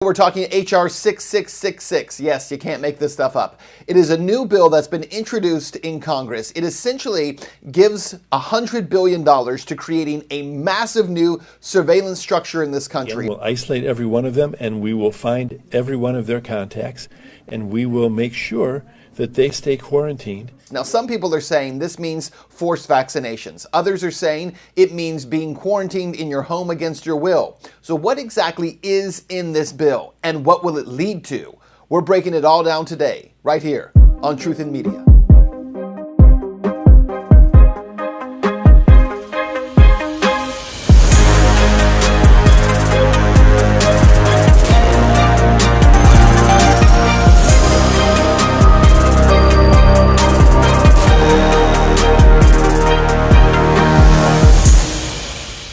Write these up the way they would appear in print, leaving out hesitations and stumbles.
We're talking H.R. 6666. Yes, you can't make this stuff up. It is a new bill that's been introduced in Congress. It essentially gives $100 billion to creating a massive new surveillance structure in this country. We'll isolate every one of them, and we will find every one of their contacts, and we will make sure that they stay quarantined. Now, some people are saying this means forced vaccinations. Others are saying it means being quarantined in your home against your will. So what exactly is in this bill, and what will it lead to? We're breaking it all down today, right here on Truth in Media.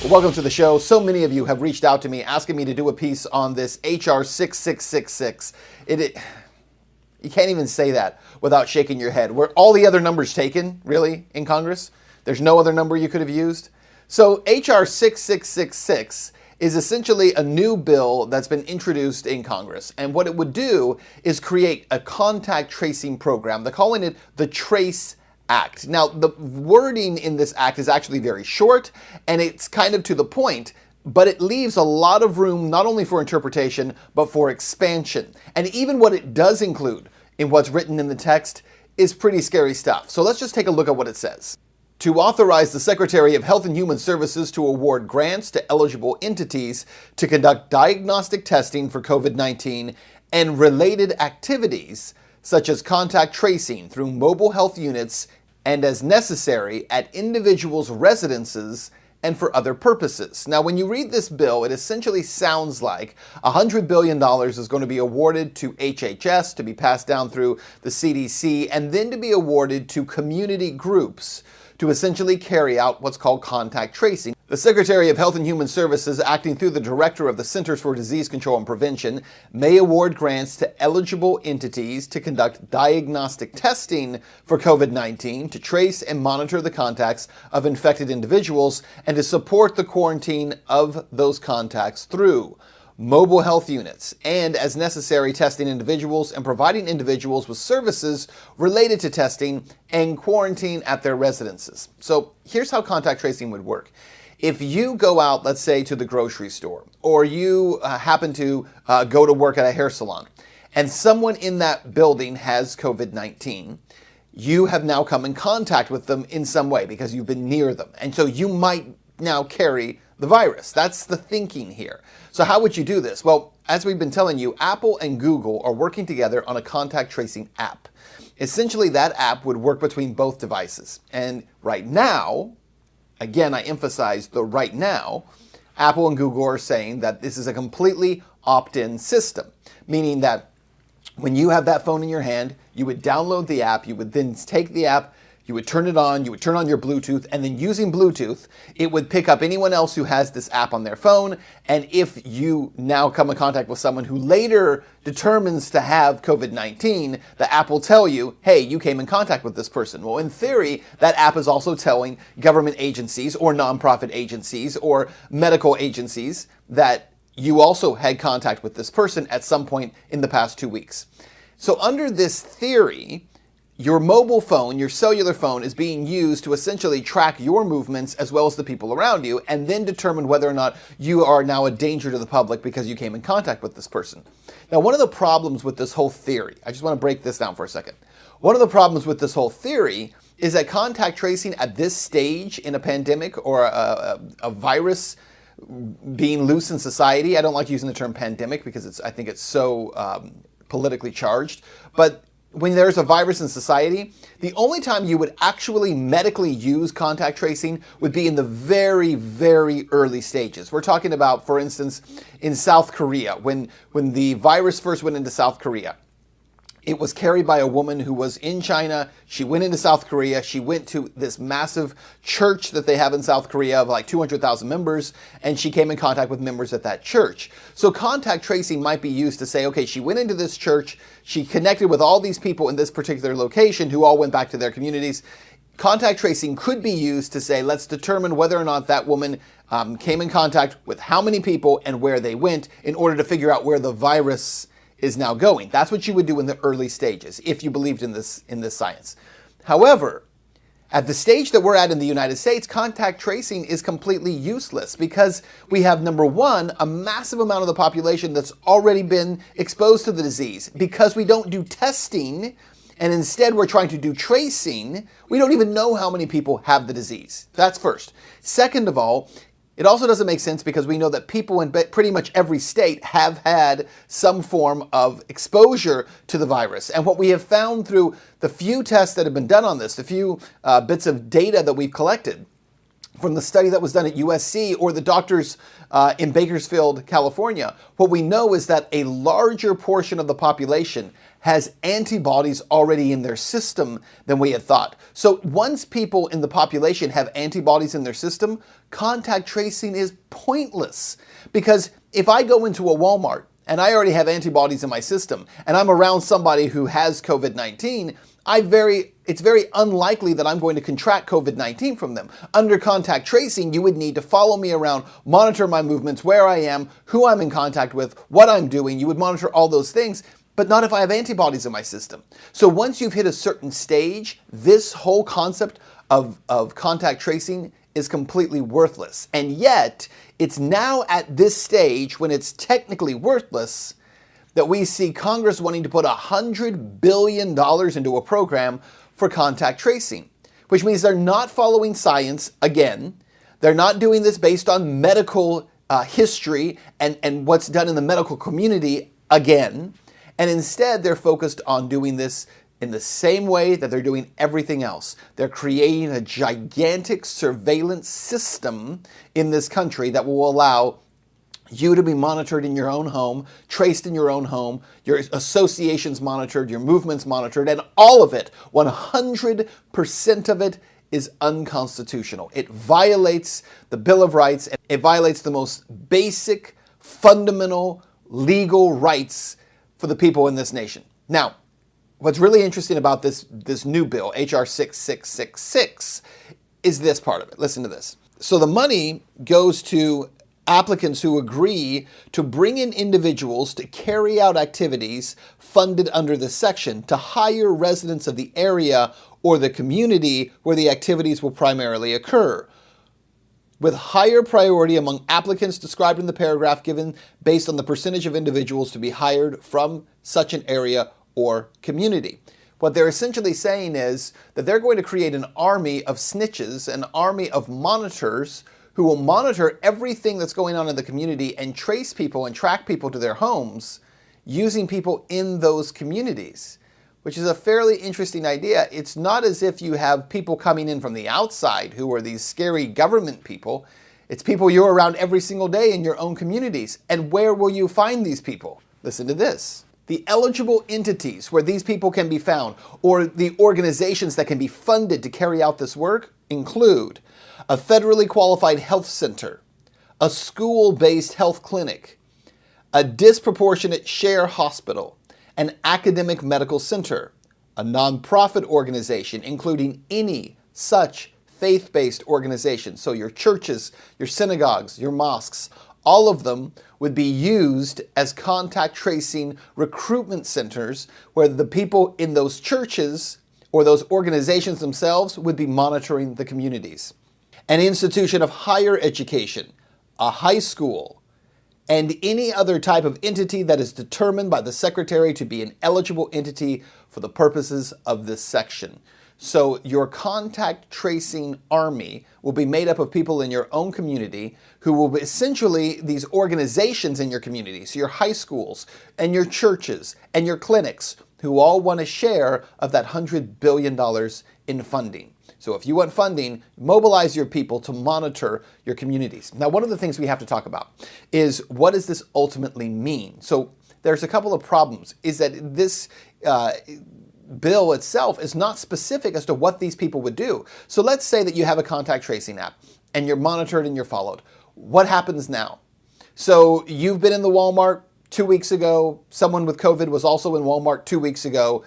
Welcome to the show. So many of you have reached out to me asking me to do a piece on this H.R. 6666. You can't even say that without shaking your head. Were all the other numbers taken, really, in Congress? There's no other number you could have used? So H.R. 6666 is essentially a new bill that's been introduced in Congress. And what it would do is create a contact tracing program. They're calling it the TRACE Act. Now, the wording in this act is actually very short, and it's kind of to the point, but it leaves a lot of room not only for interpretation, but for expansion. And even what it does include in what's written in the text is pretty scary stuff. So let's just take a look at what it says. To authorize the Secretary of Health and Human Services to award grants to eligible entities to conduct diagnostic testing for COVID-19 and related activities, such as contact tracing through mobile health units and as necessary at individuals' residences and for other purposes. Now, when you read this bill, it essentially sounds like $100 billion is going to be awarded to HHS, to be passed down through the CDC, and then to be awarded to community groups to essentially carry out what's called contact tracing. The Secretary of Health and Human Services, acting through the Director of the Centers for Disease Control and Prevention, may award grants to eligible entities to conduct diagnostic testing for COVID-19, to trace and monitor the contacts of infected individuals, and to support the quarantine of those contacts through mobile health units, and as necessary testing individuals and providing individuals with services related to testing and quarantine at their residences. So here's how contact tracing would work. If you go out, let's say, to the grocery store, or you happen to go to work at a hair salon, and someone in that building has COVID-19, you have now come in contact with them in some way because you've been near them. And so you might now carry the virus. That's the thinking here. So how would you do this? Well, as we've been telling you, Apple and Google are working together on a contact tracing app. Essentially, that app would work between both devices. And right now, again, I emphasize the right now, Apple and Google are saying that this is a completely opt-in system, meaning that when you have that phone in your hand, you would download the app, you would then take the app, you would turn it on, you would turn on your Bluetooth, and then using Bluetooth, it would pick up anyone else who has this app on their phone. And if you now come in contact with someone who later determines to have COVID-19, the app will tell you, hey, you came in contact with this person. Well, in theory, that app is also telling government agencies or nonprofit agencies or medical agencies that you also had contact with this person at some point in the past 2 weeks. So under this theory, your mobile phone, your cellular phone, is being used to essentially track your movements as well as the people around you, and then determine whether or not you are now a danger to the public because you came in contact with this person. Now, one of the problems with this whole theory, I just want to break this down for a second. One of the problems with this whole theory is that contact tracing at this stage in a pandemic or a virus being loose in society, I don't like using the term pandemic because I think it's so politically charged, but when there's a virus in society, the only time you would actually medically use contact tracing would be in the very, very early stages. We're talking about, for instance, in South Korea, when the virus first went into South Korea. It was carried by a woman who was in China. She went into South Korea. She went to this massive church that they have in South Korea of like 200,000 members, and she came in contact with members at that church. So contact tracing might be used to say, okay, she went into this church. She connected with all these people in this particular location who all went back to their communities. Contact tracing could be used to say, let's determine whether or not that woman came in contact with how many people and where they went in order to figure out where the virus is now going. That's what you would do in the early stages if you believed in this science. However, at the stage that we're at in the United States, contact tracing is completely useless because we have, number one, a massive amount of the population that's already been exposed to the disease. Because we don't do testing and instead we're trying to do tracing, we don't even know how many people have the disease. That's first. Second of all, it also doesn't make sense because we know that people in pretty much every state have had some form of exposure to the virus. And what we have found through the few tests that have been done on this, the few bits of data that we've collected from the study that was done at USC or the doctors in Bakersfield, California, what we know is that a larger portion of the population has antibodies already in their system than we had thought. So once people in the population have antibodies in their system, contact tracing is pointless. Because if I go into a Walmart and I already have antibodies in my system and I'm around somebody who has COVID-19, it's very unlikely that I'm going to contract COVID-19 from them. Under contact tracing, you would need to follow me around, monitor my movements, where I am, who I'm in contact with, what I'm doing. You would monitor all those things, but not if I have antibodies in my system. So once you've hit a certain stage, this whole concept of contact tracing is completely worthless. And yet, it's now at this stage when it's technically worthless that we see Congress wanting to put $100 billion into a program for contact tracing, which means they're not following science again. They're not doing this based on medical history and what's done in the medical community again. And instead, they're focused on doing this in the same way that they're doing everything else. They're creating a gigantic surveillance system in this country that will allow you to be monitored in your own home, traced in your own home, your associations monitored, your movements monitored, and all of it, 100% of it, is unconstitutional. It violates the Bill of Rights. It violates the most basic, fundamental legal rights for the people in this nation. Now, what's really interesting about this new bill, H.R. 6666, is this part of it. Listen to this. So the money goes to applicants who agree to bring in individuals to carry out activities funded under this section to hire residents of the area or the community where the activities will primarily occur, with higher priority among applicants described in the paragraph given based on the percentage of individuals to be hired from such an area or community. What they're essentially saying is that they're going to create an army of snitches, an army of monitors who will monitor everything that's going on in the community and trace people and track people to their homes using people in those communities, which is a fairly interesting idea. It's not as if you have people coming in from the outside who are these scary government people. It's people you're around every single day in your own communities. And where will you find these people? Listen to this. The eligible entities where these people can be found, or the organizations that can be funded to carry out this work, include a federally qualified health center, a school-based health clinic, a disproportionate share hospital, an academic medical center, a nonprofit organization, including any such faith-based organization. So your churches, your synagogues, your mosques, all of them would be used as contact tracing recruitment centers where the people in those churches or those organizations themselves would be monitoring the communities. An institution of higher education, a high school, and any other type of entity that is determined by the Secretary to be an eligible entity for the purposes of this section. So your contact tracing army will be made up of people in your own community who will be essentially these organizations in your community, so your high schools and your churches and your clinics who all want a share of that $100 billion in funding. So if you want funding, mobilize your people to monitor your communities. Now, one of the things we have to talk about is what does this ultimately mean? So there's a couple of problems, is that this bill itself is not specific as to what these people would do. So let's say that you have a contact tracing app and you're monitored and you're followed. What happens now? So you've been in the Walmart 2 weeks ago. Someone with COVID was also in Walmart 2 weeks ago.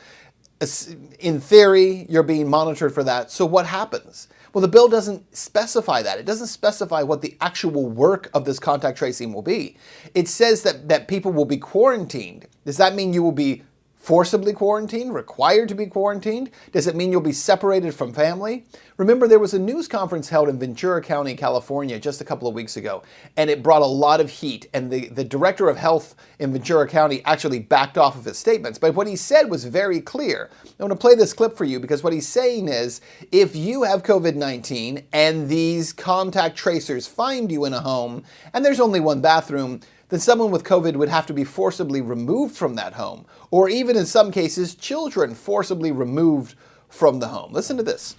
In theory, you're being monitored for that. So what happens? Well, the bill doesn't specify that. It doesn't specify what the actual work of this contact tracing will be. It says that people will be quarantined. Does that mean you will be forcibly quarantined, required to be quarantined? Does it mean you'll be separated from family? Remember, there was a news conference held in Ventura County, California, just a couple of weeks ago, and it brought a lot of heat, and the director of health in Ventura County actually backed off of his statements. But what he said was very clear. I want to play this clip for you because what he's saying is, if you have COVID-19 and these contact tracers find you in a home, and there's only one bathroom, then someone with COVID would have to be forcibly removed from that home, or even in some cases, children forcibly removed from the home. Listen to this.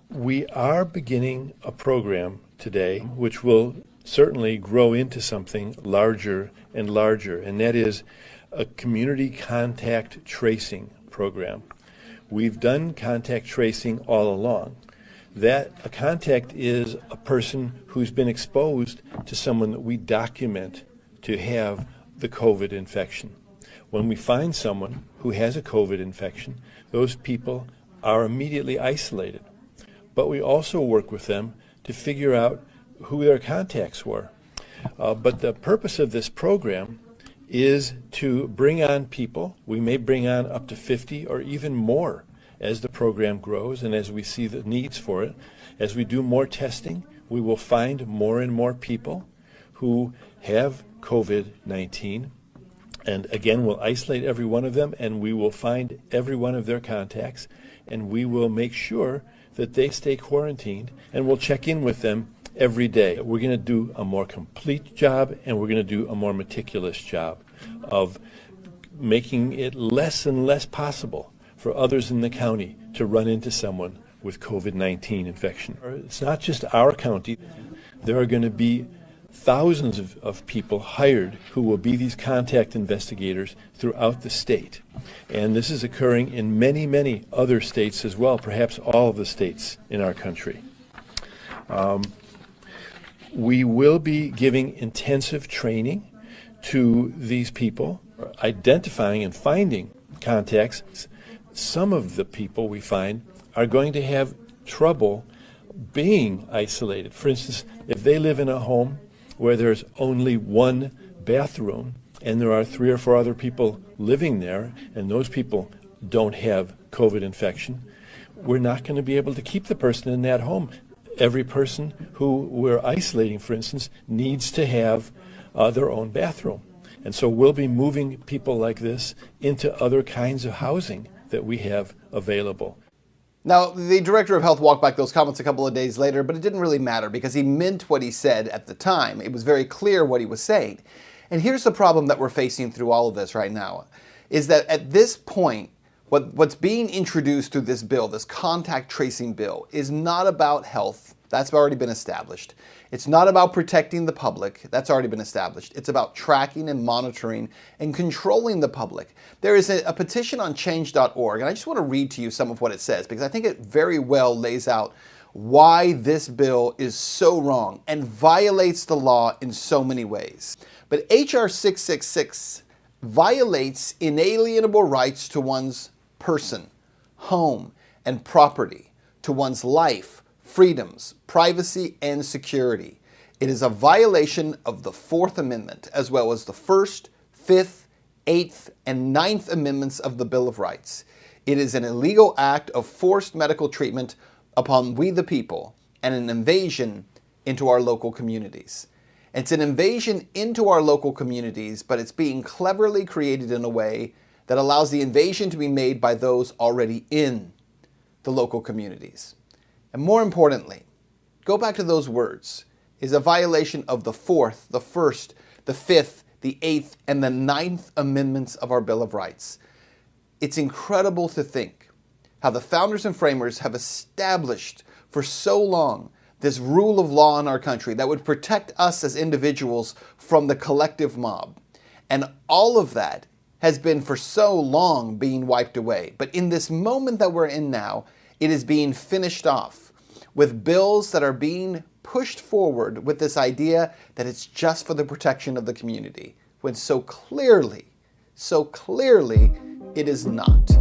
We are beginning a program today which will certainly grow into something larger and larger, and that is a community contact tracing program. We've done contact tracing all along. That a contact is a person who's been exposed to someone that we document to have the COVID infection. When we find someone who has a COVID infection, those people are immediately isolated. But we also work with them to figure out who their contacts were. But the purpose of this program is to bring on people. We may bring on up to 50 or even more as the program grows and as we see the needs for it. As we do more testing, we will find more and more people who have COVID-19, and again, we'll isolate every one of them, and we will find every one of their contacts, and we will make sure that they stay quarantined, and we'll check in with them every day. We're going to do a more complete job, and we're going to do a more meticulous job of making it less and less possible for others in the county to run into someone with COVID-19 infection. It's not just our county. There are going to be thousands of people hired who will be these contact investigators throughout the state. And this is occurring in many, many other states as well, perhaps all of the states in our country. We will be giving intensive training to these people, identifying and finding contacts. Some of the people we find are going to have trouble being isolated. For instance, if they live in a home where there's only one bathroom and there are 3 or 4 other people living there and those people don't have COVID infection, we're not going to be able to keep the person in that home. Every person who we're isolating, for instance, needs to have their own bathroom. And so we'll be moving people like this into other kinds of housing that we have available. Now, the director of health walked back those comments a couple of days later, but it didn't really matter because he meant what he said at the time. It was very clear what he was saying. And here's the problem that we're facing through all of this right now, is that at this point, what's being introduced through this bill, this contact tracing bill, is not about health. That's already been established. It's not about protecting the public. That's already been established. It's about tracking and monitoring and controlling the public. There is a petition on change.org, and I just want to read to you some of what it says because I think it very well lays out why this bill is so wrong and violates the law in so many ways. But H.R. 666 violates inalienable rights to one's person, home, and property, to one's life, freedoms, privacy, and security. It is a violation of the Fourth Amendment, as well as the First, Fifth, Eighth, and Ninth Amendments of the Bill of Rights. It is an illegal act of forced medical treatment upon we the people, and an invasion into our local communities. It's an invasion into our local communities, but it's being cleverly created in a way that allows the invasion to be made by those already in the local communities. And more importantly, go back to those words, is a violation of the Fourth, the First, the Fifth, the Eighth, and the Ninth Amendments of our Bill of Rights. It's incredible to think how the founders and framers have established for so long this rule of law in our country that would protect us as individuals from the collective mob. And all of that has been for so long being wiped away. But in this moment that we're in now, it is being finished off with bills that are being pushed forward with this idea that it's just for the protection of the community, when so clearly, it is not.